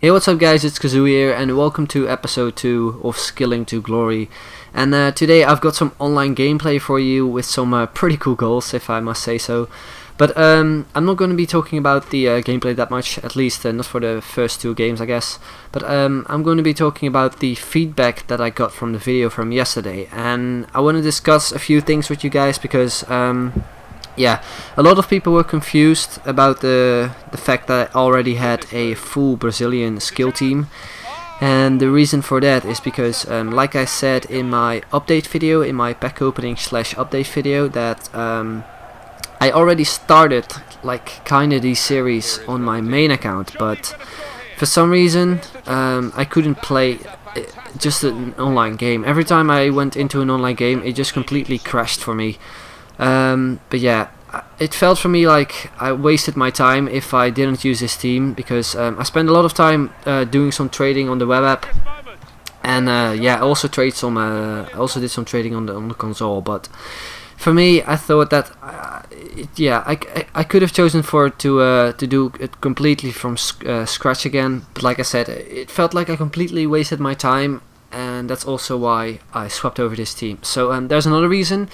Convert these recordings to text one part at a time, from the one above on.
Hey, what's up guys, it's Kazoo here and welcome to episode 2 of Skilling to Glory. And today I've got some online gameplay for you with some pretty cool goals, if I must say so. But I'm not going to be talking about the gameplay that much, at least not for the first 2 games I guess. But I'm going to be talking about the feedback that I got from the video from yesterday. And I want to discuss a few things with you guys because yeah, a lot of people were confused about the fact that I already had a full Brazilian skill team, and the reason for that is because like I said in my update video, in my pack opening / update video, that I already started like kinda these series on my main account, but for some reason I couldn't play just an online game. Every time I went into an online game it just completely crashed for me. But yeah, it felt for me like I wasted my time if I didn't use this team, because I spent a lot of time doing some trading on the web app, and yeah, I also did some trading on the console. But for me, I thought that yeah, I could have chosen to do it completely from scratch again. But like I said, it felt like I completely wasted my time, and that's also why I swapped over this team. So there's another reason.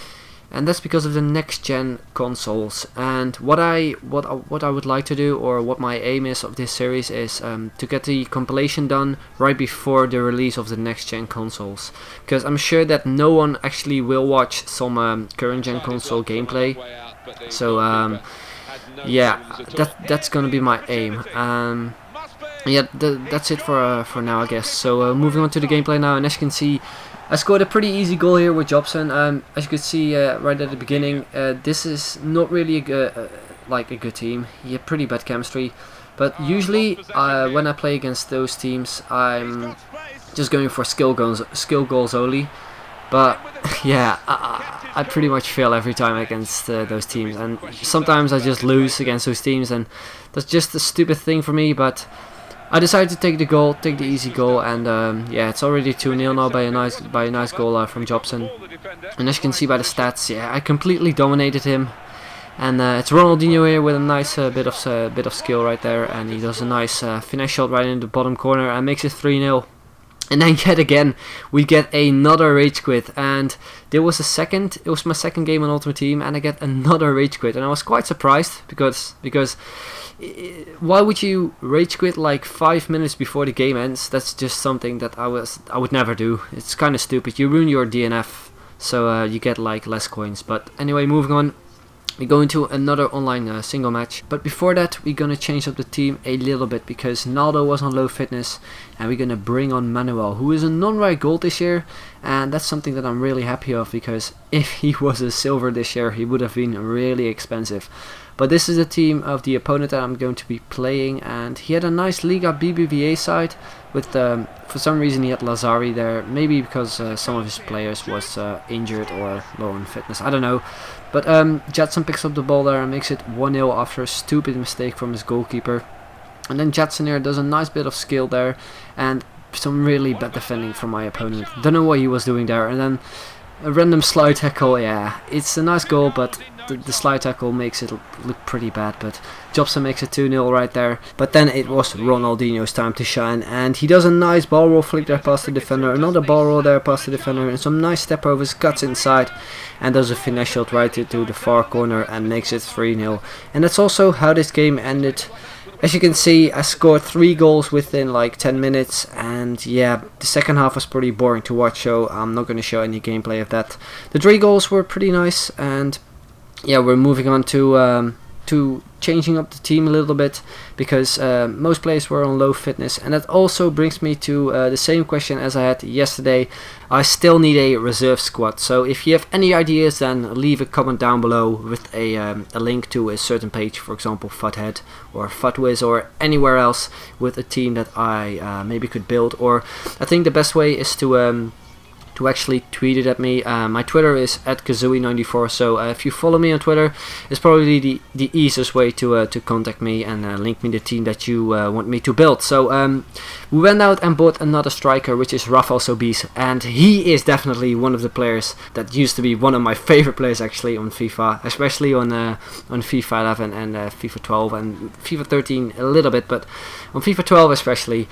And that's because of the next gen consoles. And what I would like to do, or what my aim is of this series, is to get the compilation done right before the release of the next gen consoles, because I'm sure that no one actually will watch some current gen console gameplay. So yeah, that's gonna be my aim. Yeah, that's it for now I guess. So moving on to the gameplay now, and as you can see, I scored a pretty easy goal here with Jobson. As you could see right at the beginning, this is not really a good team. He had pretty bad chemistry, but usually when I play against those teams, I'm just going for skill goals only. But yeah, I pretty much fail every time against those teams, and sometimes I just lose against those teams, and that's just a stupid thing for me. But I decided to take the easy goal, and yeah, it's already 2-0 now by a nice goal from Jobson. And as you can see by the stats, yeah, I completely dominated him. And it's Ronaldinho here with a nice bit of skill right there, and he does a nice finesse shot right in the bottom corner and makes it 3-0. And then yet again we get another rage quit, and it was my second game on Ultimate Team, and I get another rage quit, and I was quite surprised because why would you rage quit like 5 minutes before the game ends? That's just something that I would never do. It's kind of stupid. You ruin your DNF, so you get like less coins. But anyway, moving on. We go into another online single match, but before that we're gonna change up the team a little bit, because Naldo was on low fitness, and we're gonna bring on Manuel, who is a non-rare gold this year, and that's something that I'm really happy of, because if he was a silver this year he would have been really expensive. But this is the team of the opponent that I'm going to be playing, and he had a nice Liga BBVA side with for some reason he had Lazari there, maybe because some of his players was injured or low on fitness, I don't know. But Jadson picks up the ball there and makes it 1-0 after a stupid mistake from his goalkeeper. And then Jadson here does a nice bit of skill there, and some really bad defending from my opponent. Don't know what he was doing there, and then a random slide tackle. Yeah, it's a nice goal, but the slide tackle makes it look pretty bad. But Jobson makes it 2-0 right there. But then it was Ronaldinho's time to shine, and he does a nice ball roll flick there past the defender, another ball roll there past the defender, and some nice step overs, cuts inside, and does a finesse shot right into the far corner and makes it 3-0. And that's also how this game ended. As you can see, I scored 3 goals within like 10 minutes, and yeah, the second half was pretty boring to watch, so I'm not going to show any gameplay of that. The 3 goals were pretty nice, and yeah, we're moving on to changing up the team a little bit, because most players were on low fitness, and that also brings me to the same question as I had yesterday. I still need a reserve squad, so if you have any ideas, then leave a comment down below with a link to a certain page, for example Futhead or Futwiz or anywhere else with a team that I maybe could build. Or I think the best way is to to actually tweet it at me. My Twitter is @kazooie94, so if you follow me on Twitter, it's probably the easiest way to contact me and link me the team that you want me to build. So we went out and bought another striker, which is Rafael Sobies, and he is definitely one of the players that used to be one of my favorite players actually on FIFA, especially on FIFA 11 and FIFA 12 and FIFA 13 a little bit, but on FIFA 12 especially.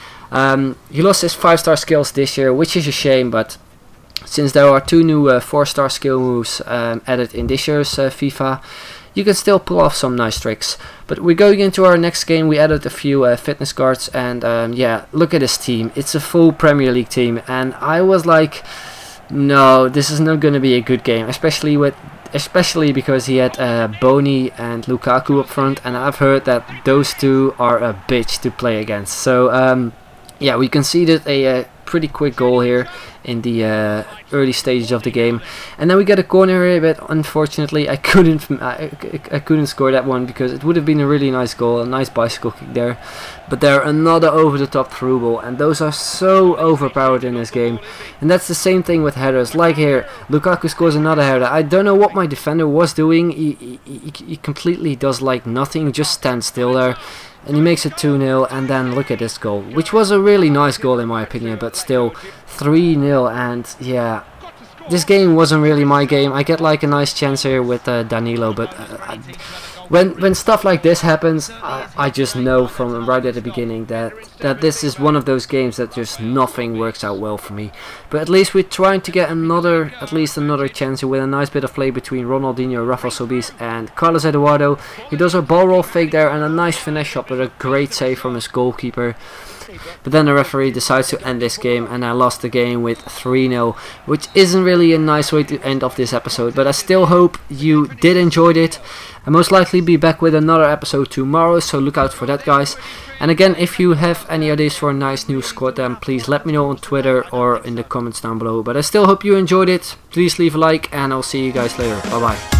He lost his 5-star skills this year, which is a shame, but since there are 2 new 4-star skill moves added in this year's FIFA, you can still pull off some nice tricks. But we're going into our next game. We added a few fitness cards, and yeah, look at this team. It's a full Premier League team, and I was like, no, this is not going to be a good game, especially because he had Boni and Lukaku up front, and I've heard that those two are a bitch to play against. So yeah, we conceded a pretty quick goal here in the early stages of the game, and then we got a corner here, but unfortunately I couldn't score that one, because it would have been a really nice goal, a nice bicycle kick there. But there another over the top through ball, and those are so overpowered in this game. And that's the same thing with headers. Like here, Lukaku scores another header. I don't know what my defender was doing. He completely does like nothing, just stands still there. And he makes it 2-0, and then look at this goal, which was a really nice goal in my opinion, but still 3-0, and yeah, this game wasn't really my game. I get like a nice chance here with Danilo, but when stuff like this happens, I just know from right at the beginning that this is one of those games that just nothing works out well for me. But at least we're trying to get at least another chance with a nice bit of play between Ronaldinho, Rafael Sobies and Carlos Eduardo. He does a ball roll fake there and a nice finesse shot with a great save from his goalkeeper. But then the referee decides to end this game, and I lost the game with 3-0, which isn't really a nice way to end off this episode, but I still hope you did enjoy it. I'll most likely be back with another episode tomorrow, so look out for that, guys. And again, if you have any ideas for a nice new squad, then please let me know on Twitter or in the comments down below. But I still hope you enjoyed it. Please leave a like, and I'll see you guys later. Bye bye.